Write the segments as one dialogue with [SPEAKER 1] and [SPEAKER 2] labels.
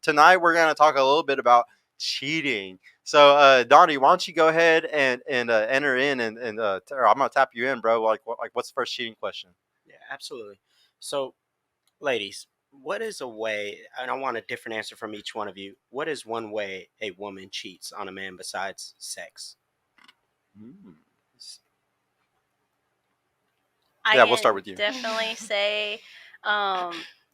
[SPEAKER 1] Tonight we're gonna talk a little bit about cheating. So, Donnie, why don't you go ahead and enter in or I'm gonna tap you in, bro. What's the first cheating question?
[SPEAKER 2] Yeah, absolutely. So, ladies, what is a way, and I want a different answer from each one of you. What is one way a woman cheats on a man besides sex?
[SPEAKER 1] Mm.
[SPEAKER 3] I
[SPEAKER 1] Yeah, we'll
[SPEAKER 3] can
[SPEAKER 1] start with you.
[SPEAKER 3] definitely say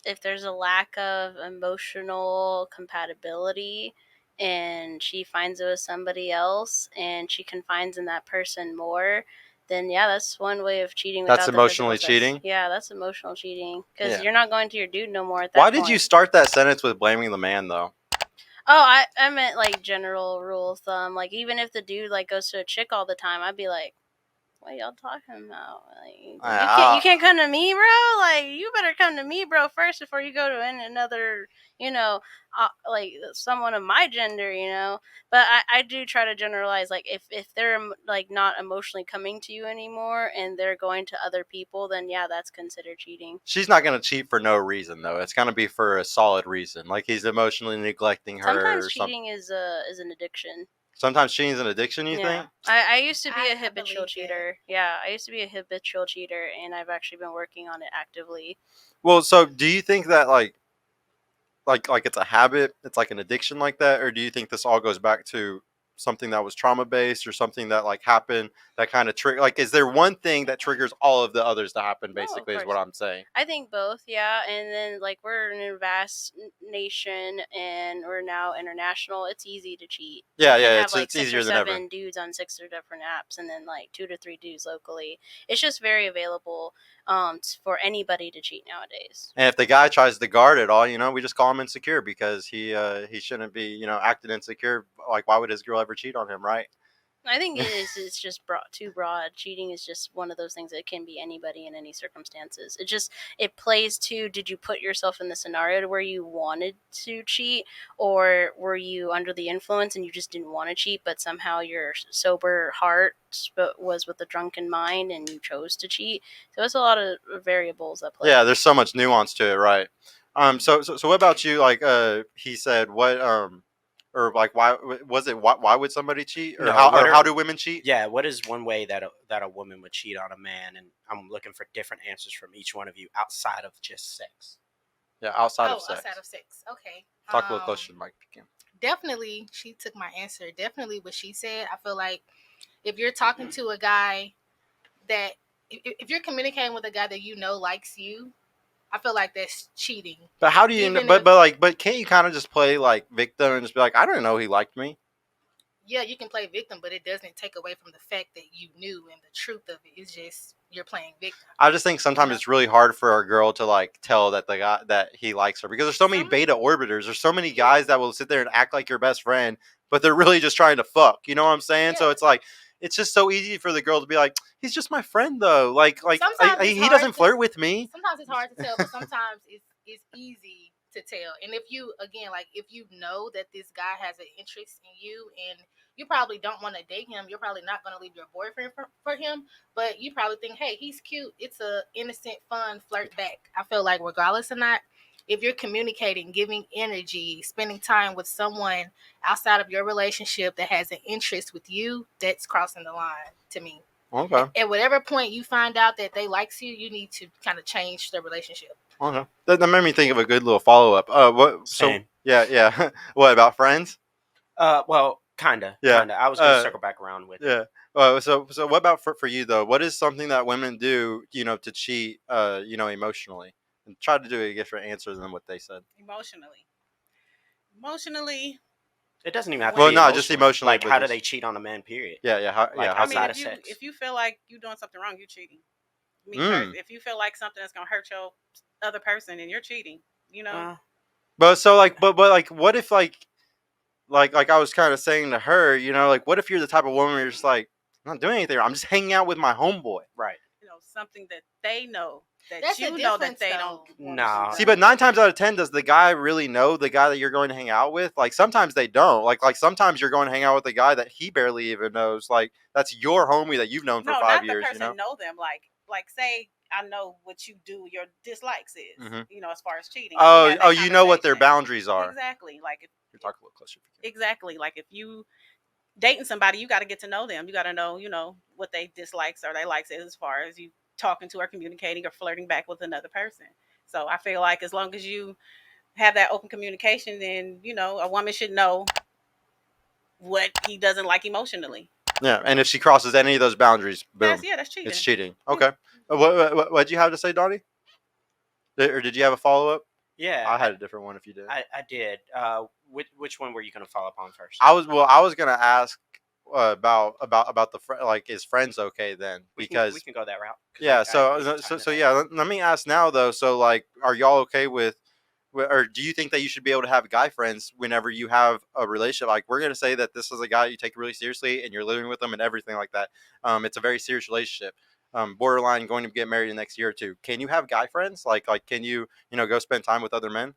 [SPEAKER 3] if there's a lack of emotional compatibility and she finds it with somebody else and she confides in that person more, then yeah, that's one way of cheating without
[SPEAKER 1] That's
[SPEAKER 3] the physical
[SPEAKER 1] emotionally
[SPEAKER 3] sex.
[SPEAKER 1] cheating?
[SPEAKER 3] Yeah, that's emotional cheating because
[SPEAKER 1] Yeah.
[SPEAKER 3] you're not going to your dude no more at that
[SPEAKER 1] Why
[SPEAKER 3] point.
[SPEAKER 1] did you start that sentence with blaming the man, though?
[SPEAKER 3] Oh, I meant like general rule of thumb. Like even if the dude like goes to a chick all the time, I'd be like, what y'all talking about? Like, you can't come to me, bro. Like you better come to me, bro, first before you go to another, like someone of my gender, But I do try to generalize, like if they're like not emotionally coming to you anymore and they're going to other people, then yeah, that's considered cheating.
[SPEAKER 1] She's not gonna cheat for no reason, though. It's gonna be for a solid reason, like he's emotionally neglecting her.
[SPEAKER 3] Sometimes
[SPEAKER 1] or
[SPEAKER 3] cheating is an addiction.
[SPEAKER 1] Sometimes cheating's an addiction. You think?
[SPEAKER 3] I used to be a
[SPEAKER 4] I
[SPEAKER 3] habitual
[SPEAKER 4] believe that.
[SPEAKER 3] cheater. Yeah, I used to be a habitual cheater, and I've actually been working on it actively.
[SPEAKER 1] Well, so do you think that like it's a habit, it's like an addiction like that, or do you think this all goes back to something that was trauma based or something that like happened that kind of trigger? Like, is there one thing that triggers all of the others to happen? Basically, is what I'm saying.
[SPEAKER 3] I think both, yeah. And then like we're in a vast nation, and we're now international. It's easy to cheat.
[SPEAKER 1] Yeah,
[SPEAKER 3] You can
[SPEAKER 1] yeah,
[SPEAKER 3] have like
[SPEAKER 1] it's
[SPEAKER 3] six
[SPEAKER 1] easier
[SPEAKER 3] or
[SPEAKER 1] than ever.
[SPEAKER 3] seven dudes on 6 or different apps, and then like 2 to 3 dudes locally. It's just very available for anybody to cheat nowadays.
[SPEAKER 1] And if the guy tries to guard it all, we just call him insecure because he shouldn't be acting insecure. Like, why would his girl ever cheat on him, right?
[SPEAKER 3] I think it's just too broad. Cheating is just one of those things that can be anybody in any circumstances. It plays to, did you put yourself in the scenario to where you wanted to cheat, or were you under the influence and you just didn't want to cheat, but somehow your sober heart was with a drunken mind and you chose to cheat. So it's a lot of variables that play.
[SPEAKER 1] Yeah, there's so much nuance to it, right? So what about you? Like, he said, what, or like, why was it? Why would somebody cheat, or
[SPEAKER 2] No,
[SPEAKER 1] how do women cheat?
[SPEAKER 2] Yeah, what is one way that a woman would cheat on a man? And I'm looking for different answers from each one of you outside of just sex.
[SPEAKER 1] Yeah, outside of sex.
[SPEAKER 4] Outside of sex. Okay.
[SPEAKER 1] Talk a little closer to the mic if you can.
[SPEAKER 4] Definitely, she took my answer. Definitely what she said. I feel like if you're talking to a guy that, if you're communicating with a guy that you know likes you, I feel like that's cheating.
[SPEAKER 1] But how do you? But can't you kind of just play like victim and just be like, I don't know, he liked me.
[SPEAKER 4] Yeah, you can play victim, but it doesn't take away from the fact that you knew, and the truth of it is just you're playing victim.
[SPEAKER 1] I just think sometimes it's really hard for a girl to like tell that the guy that he likes her, because there's so many beta orbiters. There's so many guys that will sit there and act like your best friend, but they're really just trying to fuck. You know what I'm saying?
[SPEAKER 4] Yeah.
[SPEAKER 1] So it's like, it's just so easy for the girl to be like, he's just my friend though. Like he doesn't flirt with me.
[SPEAKER 4] Sometimes it's hard to tell, but sometimes it's easy to tell. And if you know that this guy has an interest in you, and you probably don't want to date him, you're probably not going to leave your boyfriend for him, but you probably think, hey, he's cute, it's a innocent, fun flirt back. I feel like regardless or not, if you're communicating, giving energy, spending time with someone outside of your relationship that has an interest with you, that's crossing the line to me.
[SPEAKER 1] Okay.
[SPEAKER 4] At whatever point you find out that they likes you, you need to kind of change the relationship.
[SPEAKER 1] Okay. That made me think of a good little follow up. What?
[SPEAKER 2] Same.
[SPEAKER 1] So yeah. What about friends?
[SPEAKER 2] Well, kinda. I was gonna circle back around with.
[SPEAKER 1] Yeah. So what about for you though? What is something that women do, to cheat, emotionally, and try to do a different answer than what they said?
[SPEAKER 5] Emotionally.
[SPEAKER 2] It doesn't even have to be
[SPEAKER 1] just emotionally.
[SPEAKER 2] Like, how do they cheat on a man? Period.
[SPEAKER 1] Yeah.
[SPEAKER 2] Outside of sex.
[SPEAKER 5] If you feel like you're doing something wrong, you're cheating. If you feel like something that's gonna hurt your other person, and you're cheating,
[SPEAKER 1] But so like, but like, what if like I was kind of saying to her, like, what if you're the type of woman where you're just like, I'm not doing anything, I'm just hanging out with my homeboy.
[SPEAKER 2] Right.
[SPEAKER 5] Something that they know that
[SPEAKER 4] that's
[SPEAKER 5] you know that they don't.
[SPEAKER 2] Nah.
[SPEAKER 1] See, but 9 times out of 10, does the guy really know the guy that you're going to hang out with? Like, sometimes they don't. Like sometimes you're going to hang out with a guy that he barely even knows. Like, that's your homie that you've known for 5 years.
[SPEAKER 5] Not the person know them. Like say I know what you do, your dislikes is, as far as cheating.
[SPEAKER 1] Oh, you know what their boundaries are.
[SPEAKER 5] Exactly. Like if
[SPEAKER 1] you're talking a little closer.
[SPEAKER 5] Exactly. Like if you dating somebody, you got to get to know them. You got to know, what they dislikes or they likes as far as you talking to or communicating or flirting back with another person. So I feel like as long as you have that open communication, then a woman should know what he doesn't like emotionally.
[SPEAKER 1] Yeah, and if she crosses any of those boundaries, boom,
[SPEAKER 5] that's cheating.
[SPEAKER 1] It's cheating. Okay. What did you have to say, Donnie? Or did you have a follow up?
[SPEAKER 2] Yeah,
[SPEAKER 1] I had a different one. If you did,
[SPEAKER 2] I did. Which one were you going to follow up on first?
[SPEAKER 1] I was gonna ask about the like, is friends okay then? Because
[SPEAKER 2] we can go that route.
[SPEAKER 1] Yeah. So yeah. Let me ask now though. So like, are y'all okay with? Or do you think that you should be able to have guy friends whenever you have a relationship? Like, we're gonna say that this is a guy you take really seriously and you're living with them and everything like that. It's a very serious relationship. Borderline going to get married in the next year or two. Can you have guy friends? Like can you go spend time with other men?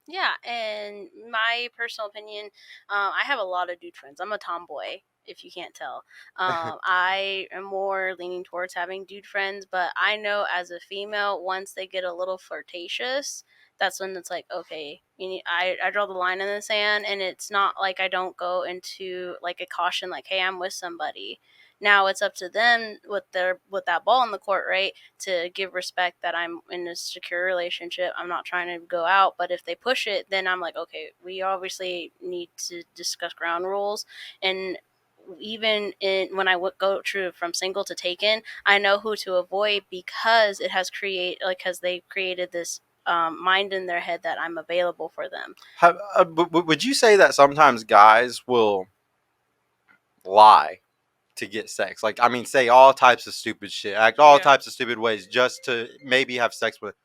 [SPEAKER 3] Yeah, and my personal opinion, I have a lot of dude friends. I'm a tomboy, if you can't tell. I am more leaning towards having dude friends, but I know as a female, once they get a little flirtatious, that's when it's like, okay, I draw the line in the sand, and it's not like I don't go into like a caution, like, hey, I'm with somebody. Now it's up to them with that ball in the court, right, to give respect that I'm in a secure relationship. I'm not trying to go out, but if they push it, then I'm like, okay, we obviously need to discuss ground rules. And even when I go through from single to taken, I know who to avoid because because they created this mind in their head that I'm available for them.
[SPEAKER 1] Would you say that sometimes guys will lie to get sex? Like, I mean, say all types of stupid shit, act all types of stupid ways just to maybe have sex with.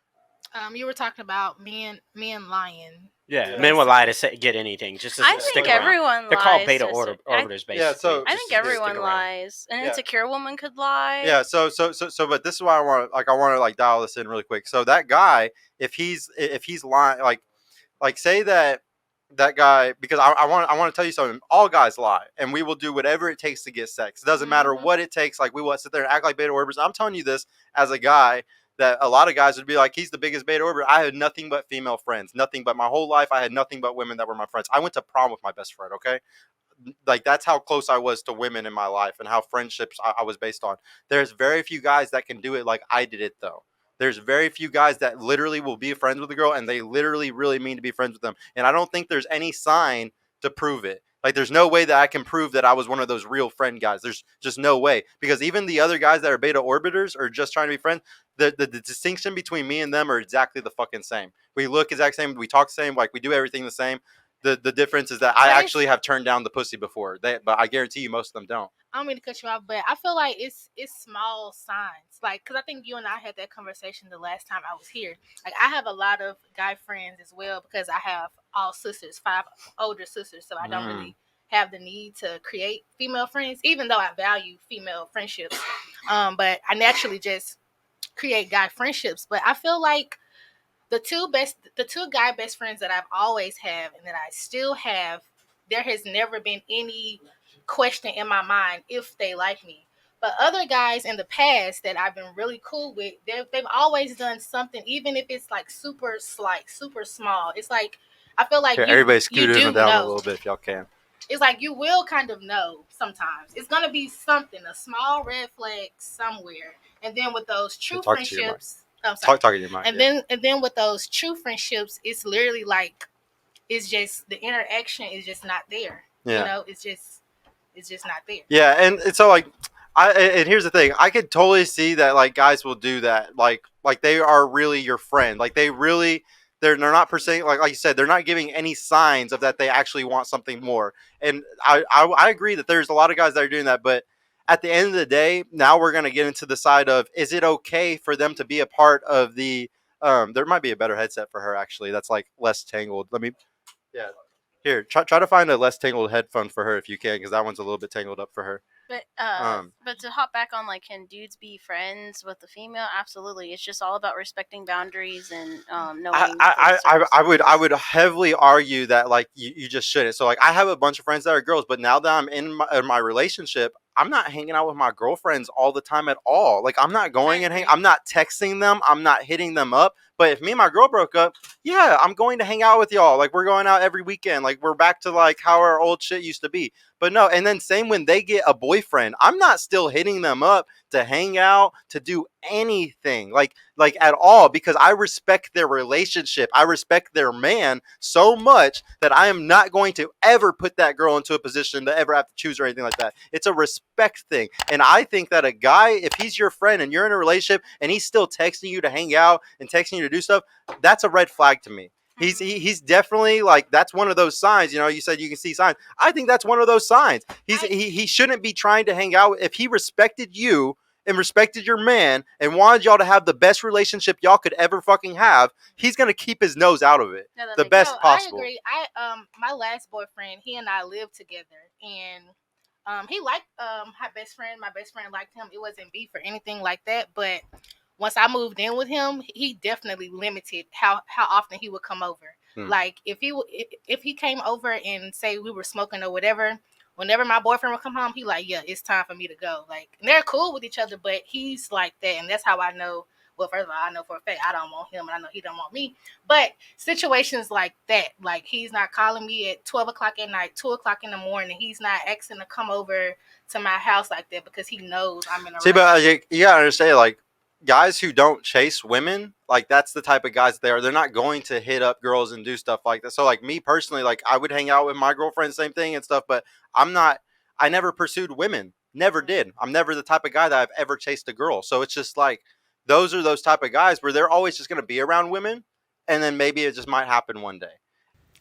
[SPEAKER 4] You were talking about men lying.
[SPEAKER 2] Yeah, men will lie to get anything just to stick around.
[SPEAKER 3] Everyone
[SPEAKER 2] They're
[SPEAKER 3] lies.
[SPEAKER 2] called beta orbiters, basically.
[SPEAKER 1] Yeah, so
[SPEAKER 3] I think everyone lies. An insecure woman could lie.
[SPEAKER 1] Yeah, so but this is why I want to dial this in really quick. So that guy, if he's lying, like say that guy, because I want to tell you something. All guys lie, and we will do whatever it takes to get sex. It doesn't matter what it takes. Like, we will sit there and act like beta orbiters. I'm telling you this as a guy, that a lot of guys would be like, he's the biggest beta orbiter. I had nothing but female friends, nothing but my whole life. I had nothing but women that were my friends. I went to prom with my best friend. Okay. Like, that's how close I was to women in my life and how friendships I was based on. There's very few guys that can do it like I did it, though. There's very few guys that literally will be friends with a girl and they literally really mean to be friends with them. And I don't think there's any sign to prove it. Like, there's no way that I can prove that I was one of those real friend guys. There's just no way. Because even the other guys that are beta orbiters or just trying to be friends, the distinction between me and them are exactly the fucking same. We look exact same. We talk the same. Like, we do everything the same. The difference is that I actually have turned down the pussy before. But I guarantee you most of them don't.
[SPEAKER 4] I don't mean to cut you off, but I feel like it's small signs. Like, because I think you and I had that conversation the last time I was here. Like, I have a lot of guy friends as well because I have all sisters, 5 older sisters, so I don't really have the need to create female friends, even though I value female friendships. But I naturally just create guy friendships. But I feel like the two guy best friends that I've always have and that I still have, there has never been any question in my mind if they like me. But other guys in the past that I've been really cool with, they've always done something, even if it's like super slight, super small. It's like, I feel like
[SPEAKER 1] everybody scoot
[SPEAKER 4] you do
[SPEAKER 1] down
[SPEAKER 4] know.
[SPEAKER 1] a little bit if y'all can.
[SPEAKER 4] It's like you will kind of know sometimes. It's gonna be something, a small red flag somewhere. And then with those true friendships,
[SPEAKER 1] talking to your mind.
[SPEAKER 4] And then with those true friendships, it's literally like, it's just the interaction is just not there.
[SPEAKER 1] Yeah.
[SPEAKER 4] It's just not there.
[SPEAKER 1] Yeah, and so like, and here's the thing, I could totally see that like guys will do that, like they are really your friend, like they're not pursuing, like you said, they're not giving any signs of that they actually want something more. And I agree that there's a lot of guys that are doing that, but at the end of the day, now we're going to get into the side of, is it okay for them to be a part of the there might be a better headset for her actually that's like less tangled. Here, try to find a less tangled headphone for her if you can, because that one's a little bit tangled up for her.
[SPEAKER 3] But to hop back on, like, can dudes be friends with the female? Absolutely. It's just all about respecting boundaries and knowing.
[SPEAKER 1] I would heavily argue that like you just shouldn't. So like, I have a bunch of friends that are girls, but now that I'm in my relationship, I'm not hanging out with my girlfriends all the time at all. Like, I'm not going and I'm not texting them. I'm not hitting them up. But if me and my girl broke up, yeah, I'm going to hang out with y'all. Like, we're going out every weekend. Like, we're back to like how our old shit used to be. But no, and then same when they get a boyfriend, I'm not still hitting them up to hang out, to do anything like at all, because I respect their relationship. I respect their man so much that I am not going to ever put that girl into a position to ever have to choose or anything like that. It's a respect thing. And I think that a guy, if he's your friend and you're in a relationship and he's still texting you to hang out and texting you to do stuff, that's a red flag to me. He's definitely like, that's one of those signs. You know, you said you can see signs. I think that's one of those signs. He shouldn't be trying to hang out. If he respected you and respected your man and wanted y'all to have the best relationship y'all could ever fucking have, he's gonna keep his nose out of it the best possible.
[SPEAKER 4] I agree. My last boyfriend, he and I lived together, and he liked my best friend. My best friend liked him. It wasn't beef or anything like that, but once I moved in with him, he definitely limited how often he would come over. Like if he came over and say we were smoking or whatever, whenever my boyfriend would come home, he like, yeah, it's time for me to go. Like, and they're cool with each other, but he's like that, and that's how I know. Well, first of all, I know for a fact I don't want him, and I know he don't want me. But situations like that, like he's not calling me at 12 o'clock at night, 2 o'clock in the morning. He's not asking to come over to my house like that because he knows I'm in a
[SPEAKER 1] See, but you gotta understand, like, guys who don't chase women, like, that's the type of guys they are. They're not going to hit up girls and do stuff like that. So, like, me personally, like, I would hang out with my girlfriend, same thing and stuff, but I never pursued women. Never did. I'm never the type of guy that I've ever chased a girl. So it's just like, those are those type of guys where they're always just going to be around women, and then maybe it just might happen one day.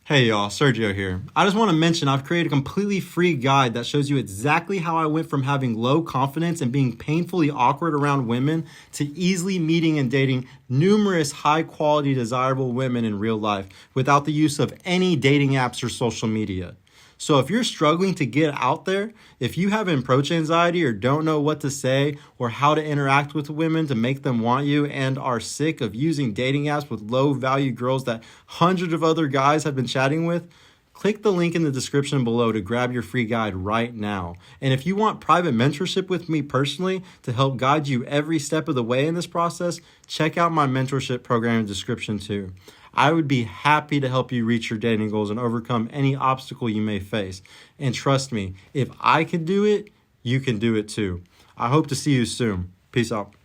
[SPEAKER 6] Hey y'all, Sergio here. I just want to mention I've created a completely free guide that shows you exactly how I went from having low confidence and being painfully awkward around women to easily meeting and dating numerous high quality desirable women in real life without the use of any dating apps or social media. So if you're struggling to get out there, if you have approach anxiety or don't know what to say or how to interact with women to make them want you and are sick of using dating apps with low value girls that hundreds of other guys have been chatting with, click the link in the description below to grab your free guide right now. And if you want private mentorship with me personally to help guide you every step of the way in this process, check out my mentorship program in the description too. I would be happy to help you reach your dating goals and overcome any obstacle you may face. And trust me, if I can do it, you can do it too. I hope to see you soon. Peace out.